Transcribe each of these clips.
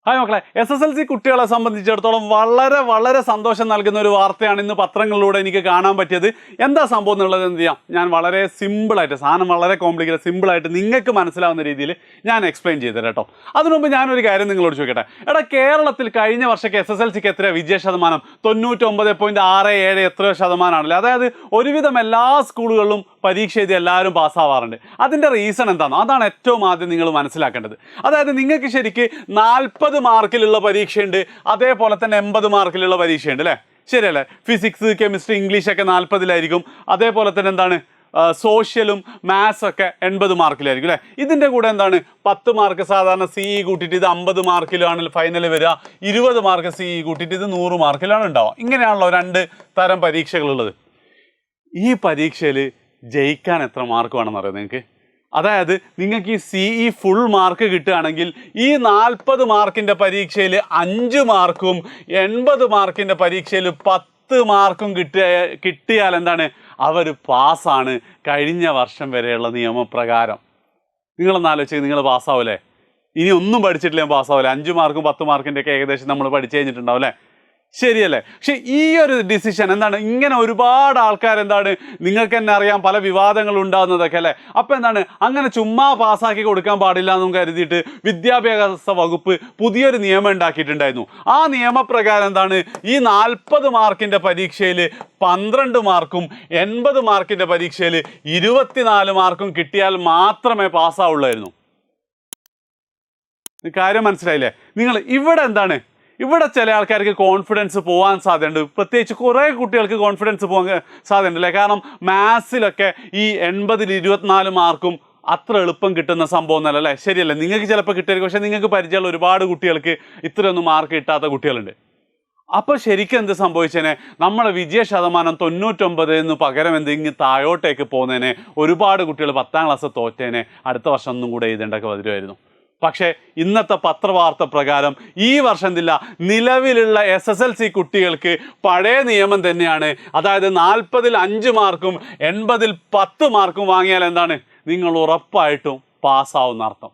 Hi മക്കളെ, SSLC കുട്ടികളെ സംബന്ധിച്ചിടത്തോളം വളരെ സന്തോഷം നൽകുന്ന ഒരു വാർത്തയാണ് ഇന്ന് പത്രങ്ങളിലൂടെ എനിക്ക് കാണാൻ പറ്റിയത്. എന്താ സംഭവം എന്നുള്ളത് എന്ത് ചെയ്യാം, ഞാൻ വളരെ സിമ്പിളായിട്ട്, സാധനം വളരെ കോംപ്ലിക്കേറ്റഡ്, സിമ്പിളായിട്ട് നിങ്ങൾക്ക് മനസ്സിലാവുന്ന രീതിയിൽ ഞാൻ എക്സ്പ്ലെയിൻ ചെയ്തുതരാം കേട്ടോ. അതിനുമുമ്പ് ഞാനൊരു കാര്യം നിങ്ങളോട് ചോദിക്കട്ടെ. കേരളത്തിൽ കഴിഞ്ഞ വർഷಕ್ಕೆ SSLCക്ക് എത്രയാണ് വിജയ ശതമാനം? 99.67 എത്രയോ ശതമാനമാണല്ലേ. അതായത് ഒരുവിധം എല്ലാ സ്കൂളുകളിലും പരീക്ഷ എഴുതി എല്ലാവരും പാസ്സാവാറുണ്ട്. അതിൻ്റെ റീസൺ എന്താണോ അതാണ് ഏറ്റവും ആദ്യം നിങ്ങൾ മനസ്സിലാക്കേണ്ടത്. അതായത് നിങ്ങൾക്ക് ശരിക്ക് 40 മാർക്കിലുള്ള പരീക്ഷയുണ്ട്, അതേപോലെ തന്നെ 80 മാർക്കിലുള്ള പരീക്ഷയുണ്ട് അല്ലേ, ശരിയല്ലേ? ഫിസിക്സ്, കെമിസ്ട്രി, ഇംഗ്ലീഷൊക്കെ 40-ലായിരിക്കും. അതേപോലെ തന്നെ എന്താണ്, സോഷ്യലും മാത്സ് ഒക്കെ 80 മാർക്കിലായിരിക്കും അല്ലേ. ഇതിൻ്റെ കൂടെ എന്താണ്, 10 മാർക്ക് സാധാരണ CE കൂട്ടിയിട്ട് ഇത് 50 മാർക്കിലാണ് ഫൈനൽ വരിക, 20 മാർക്ക് CE കൂട്ടിയിട്ട് ഇത് 100 മാർക്കിലാണ് ഉണ്ടാവുക. ഇങ്ങനെയാണല്ലോ 2 തരം പരീക്ഷകളുള്ളത്. ഈ പരീക്ഷയിൽ ജയിക്കാൻ എത്ര മാർക്ക് വേണമെന്ന് അറിയാം നിങ്ങൾക്ക്? അതായത് നിങ്ങൾക്ക് ഈ CE ഫുൾ മാർക്ക് കിട്ടുകയാണെങ്കിൽ ഈ 40 മാർക്കിൻ്റെ പരീക്ഷയിൽ 5 മാർക്കും 80 മാർക്കിൻ്റെ പരീക്ഷയിൽ 10 മാർക്കും കിട്ടിയാൽ എന്താണ്, അവർ പാസ്സാണ് കഴിഞ്ഞ വർഷം വരെയുള്ള നിയമപ്രകാരം. നിങ്ങളൊന്ന് ആലോചിച്ച്, നിങ്ങൾ പാസ്സാവില്ലേ? ഇനി ഒന്നും പഠിച്ചിട്ടില്ല പാസ്സാവില്ലേ? 5 മാർക്കും 10 മാർക്കിൻ്റെ ഒക്കെ ഏകദേശം നമ്മൾ പഠിച്ചു കഴിഞ്ഞിട്ടുണ്ടാവും അല്ലേ, ശരിയല്ലേ? പക്ഷെ ഈ ഒരു ഡിസിഷൻ എന്താണ്, ഇങ്ങനെ ഒരുപാട് ആൾക്കാർ എന്താണ്, നിങ്ങൾക്ക് തന്നെ അറിയാം പല വിവാദങ്ങൾ ഉണ്ടാകുന്നതൊക്കെ അല്ലേ. അപ്പം എന്താണ്, അങ്ങനെ ചുമ്മാ പാസ്സാക്കി കൊടുക്കാൻ പാടില്ല എന്നും കരുതിയിട്ട് വിദ്യാഭ്യാസ വകുപ്പ് പുതിയൊരു നിയമം ഉണ്ടാക്കിയിട്ടുണ്ടായിരുന്നു. ആ നിയമപ്രകാരം എന്താണ്, ഈ 40 മാർക്കിൻ്റെ പരീക്ഷയിൽ 12 മാർക്കും 80 മാർക്കിൻ്റെ പരീക്ഷയിൽ 24 മാർക്കും കിട്ടിയാൽ മാത്രമേ പാസ്സാവുള്ളായിരുന്നു. കാര്യം മനസ്സിലായില്ലേ? നിങ്ങൾ ഇവിടെ എന്താണ്, ഇവിടെ ചില ആൾക്കാർക്ക് കോൺഫിഡൻസ് പോകാൻ സാധ്യതയുണ്ട്. പ്രത്യേകിച്ച് കുറേ കുട്ടികൾക്ക് കോൺഫിഡൻസ് പോകാൻ സാധ്യതയുണ്ടല്ലേ. കാരണം മാത്സിലൊക്കെ ഈ 80-ൽ 24 മാർക്കും അത്ര എളുപ്പം കിട്ടുന്ന സംഭവം എന്നല്ല അല്ലേ, ശരിയല്ലേ? നിങ്ങൾക്ക് ചിലപ്പോൾ കിട്ടിയിരിക്കും, പക്ഷേ നിങ്ങൾക്ക് പരിചയമുള്ള ഒരുപാട് കുട്ടികൾക്ക് ഇത്രയൊന്നും മാർക്ക് കിട്ടാത്ത കുട്ടികളുണ്ട്. അപ്പോൾ ശരിക്കും എന്ത് സംഭവിച്ചേനെ, നമ്മളെ വിജയ ശതമാനം 99 പകരം എന്തെങ്കിലും താഴോട്ടേക്ക് പോകുന്നതിനെ ഒരുപാട് കുട്ടികൾ 10ാം ക്ലാസ് തോറ്റേനെ അടുത്ത വർഷം ഒന്നും കൂടെ എഴുതേണ്ടൊക്കെ വരുമായിരുന്നു. പക്ഷേ ഇന്നത്തെ പത്രവാർത്ത പ്രകാരം ഈ വർഷം നിലവിലുള്ള SSLC കുട്ടികൾക്ക് പഴയ നിയമം തന്നെയാണ്. അതായത് 40-ൽ 5 മാർക്കും 80-ൽ 10 മാർക്കും വാങ്ങിയാൽ എന്താണ്, നിങ്ങൾ ഉറപ്പായിട്ടും പാസ്സാവുന്ന അർത്ഥം.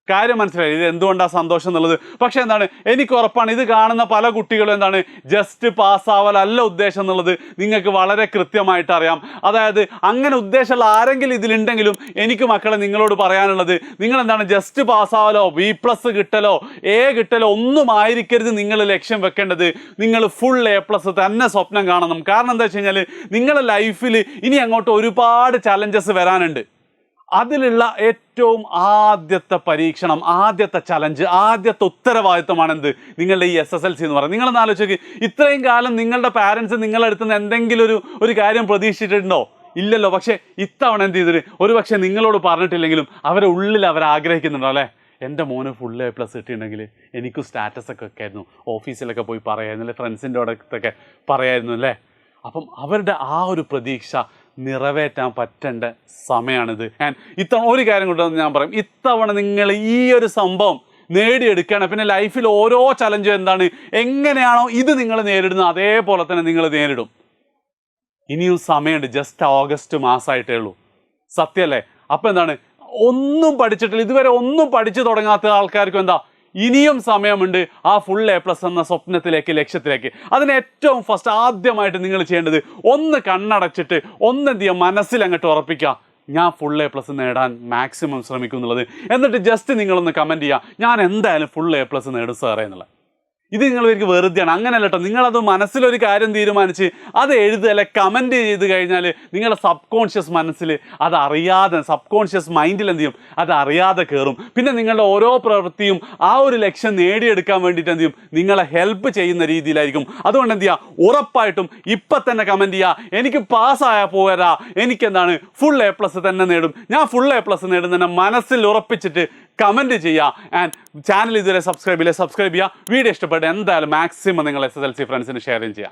കാര്യം മനസ്സിലായി ഇത് എന്തുകൊണ്ടാണ് സന്തോഷം എന്നുള്ളത്. പക്ഷെ എന്താണ്, എനിക്ക് ഉറപ്പാണ് ഇത് കാണുന്ന പല കുട്ടികളും എന്താണ്, ജസ്റ്റ് പാസ്സാവലല്ല ഉദ്ദേശം എന്നുള്ളത് നിങ്ങൾക്ക് വളരെ കൃത്യമായിട്ട് അറിയാം. അതായത് അങ്ങനെ ഉദ്ദേശമുള്ള ആരെങ്കിലും ഇതിലുണ്ടെങ്കിലും എനിക്ക് മക്കളെ നിങ്ങളോട് പറയാനുള്ളത്, നിങ്ങൾ എന്താണ് ജസ്റ്റ് പാസ്സാവലോ B+ കിട്ടലോ A കിട്ടലോ ഒന്നും ആയിരിക്കരുത് നിങ്ങൾ ലക്ഷ്യം വെക്കേണ്ടത്. നിങ്ങൾ ഫുൾ A+ തന്നെ സ്വപ്നം കാണണം. കാരണം എന്താ വെച്ച് കഴിഞ്ഞാൽ നിങ്ങളുടെ ലൈഫിൽ ഇനി അങ്ങോട്ട് ഒരുപാട് ചലഞ്ചസ് വരാനുണ്ട്. അതിലുള്ള ഏറ്റവും ആദ്യത്തെ പരീക്ഷണം, ആദ്യത്തെ ചലഞ്ച്, ആദ്യത്തെ ഉത്തരവാദിത്തമാണ് എന്ത്, നിങ്ങളുടെ ഈ SSLC എന്ന് പറയുന്നത്. നിങ്ങളൊന്ന് ആലോചിച്ച്, ഇത്രയും കാലം നിങ്ങളുടെ പാരൻസ് നിങ്ങളുടെ അടുത്ത് നിന്ന് എന്തെങ്കിലും ഒരു കാര്യം പ്രതീക്ഷിച്ചിട്ടുണ്ടോ? ഇല്ലല്ലോ. പക്ഷേ ഇത്തവണ എന്ത് ചെയ്തിട്ട്, ഒരു പക്ഷേ നിങ്ങളോട് പറഞ്ഞിട്ടില്ലെങ്കിലും അവരുടെ ഉള്ളിൽ അവർ ആഗ്രഹിക്കുന്നുണ്ടോ അല്ലേ, എൻ്റെ മോന് ഫുൾ A+ കിട്ടിയിട്ടുണ്ടെങ്കിൽ എനിക്കും സ്റ്റാറ്റസൊക്കെ വെക്കായിരുന്നു, ഓഫീസിലൊക്കെ പോയി പറയായിരുന്നു അല്ലേ, ഫ്രണ്ട്സിൻ്റെ അടുത്തൊക്കെ പറയായിരുന്നു അല്ലേ. അപ്പം അവരുടെ ആ ഒരു പ്രതീക്ഷ നിറവേറ്റാൻ പറ്റേണ്ട സമയമാണിത്. ഇത്തവണ ഒരു കാര്യം കൊണ്ടുവന്ന് ഞാൻ പറയും, ഇത്തവണ നിങ്ങൾ ഈ ഒരു സംഭവം നേടിയെടുക്കുകയാണ്. പിന്നെ ലൈഫിൽ ഓരോ ചലഞ്ചും എന്താണ്, എങ്ങനെയാണോ ഇത് നിങ്ങൾ നേരിടുന്നത് അതേപോലെ തന്നെ നിങ്ങൾ നേരിടും. ഇനിയും സമയമുണ്ട്, ജസ്റ്റ് ഓഗസ്റ്റ് മാസമായിട്ടേ ഉള്ളൂ, സത്യമല്ലേ? അപ്പം എന്താണ്, ഒന്നും പഠിച്ചിട്ടില്ല, ഇതുവരെ ഒന്നും പഠിച്ചു തുടങ്ങാത്ത ആൾക്കാർക്കും എന്താ, ഇനിയും സമയമുണ്ട് ആ ഫുൾ A+ എന്ന സ്വപ്നത്തിലേക്ക്, ലക്ഷ്യത്തിലേക്ക്. അതിന് ഏറ്റവും ഫസ്റ്റ് ആദ്യമായിട്ട് നിങ്ങൾ ചെയ്യേണ്ടത്, ഒന്ന് കണ്ണടച്ചിട്ട് ഒന്ന് എന്ത് ചെയ്യുക, മനസ്സിൽ അങ്ങോട്ട് ഉറപ്പിക്കുക, ഞാൻ ഫുൾ A+ നേടാൻ മാക്സിമം ശ്രമിക്കും എന്നുള്ളത്. എന്നിട്ട് ജസ്റ്റ് നിങ്ങളൊന്ന് കമൻറ്റ് ചെയ്യുക, ഞാൻ എന്തായാലും ഫുൾ A+ നേടും സാറേ എന്നുള്ളത്. ഇത് നിങ്ങൾക്ക് വെറുതെയാണ്, അങ്ങനെയല്ല കേട്ടോ. നിങ്ങളത് മനസ്സിലൊരു കാര്യം തീരുമാനിച്ച് അത് എഴുതുക അല്ലെ കമൻറ്റ് ചെയ്ത് കഴിഞ്ഞാൽ നിങ്ങളുടെ സബ് കോൺഷ്യസ് മനസ്സിൽ അതറിയാതെ, സബ് കോൺഷ്യസ് മൈൻഡിൽ എന്ത് ചെയ്യും, അതറിയാതെ കയറും. പിന്നെ നിങ്ങളുടെ ഓരോ പ്രവൃത്തിയും ആ ഒരു ലക്ഷ്യം നേടിയെടുക്കാൻ വേണ്ടിയിട്ട് എന്ത് ചെയ്യും, നിങ്ങളെ ഹെൽപ്പ് ചെയ്യുന്ന രീതിയിലായിരിക്കും. അതുകൊണ്ട് എന്ത് ചെയ്യുക, ഉറപ്പായിട്ടും ഇപ്പം തന്നെ കമൻറ്റ് ചെയ്യുക, എനിക്ക് പാസ്സായാൽ പോരാ, എനിക്കെന്താണ് ഫുൾ A+ തന്നെ നേടും, ഞാൻ ഫുൾ A+ നേടും തന്നെ മനസ്സിൽ ഉറപ്പിച്ചിട്ട് കമൻറ്റ് ചെയ്യുക. ആൻഡ് ചാനൽ ഇതുവരെ സബ്സ്ക്രൈബ് ചെയ്യുക. വീഡിയോ ഇഷ്ടപ്പെട്ട് എന്തായാലും മാക്സിമം നിങ്ങൾ SSLC ഫ്രണ്ട്സിന് ഷെയർ ചെയ്യുക.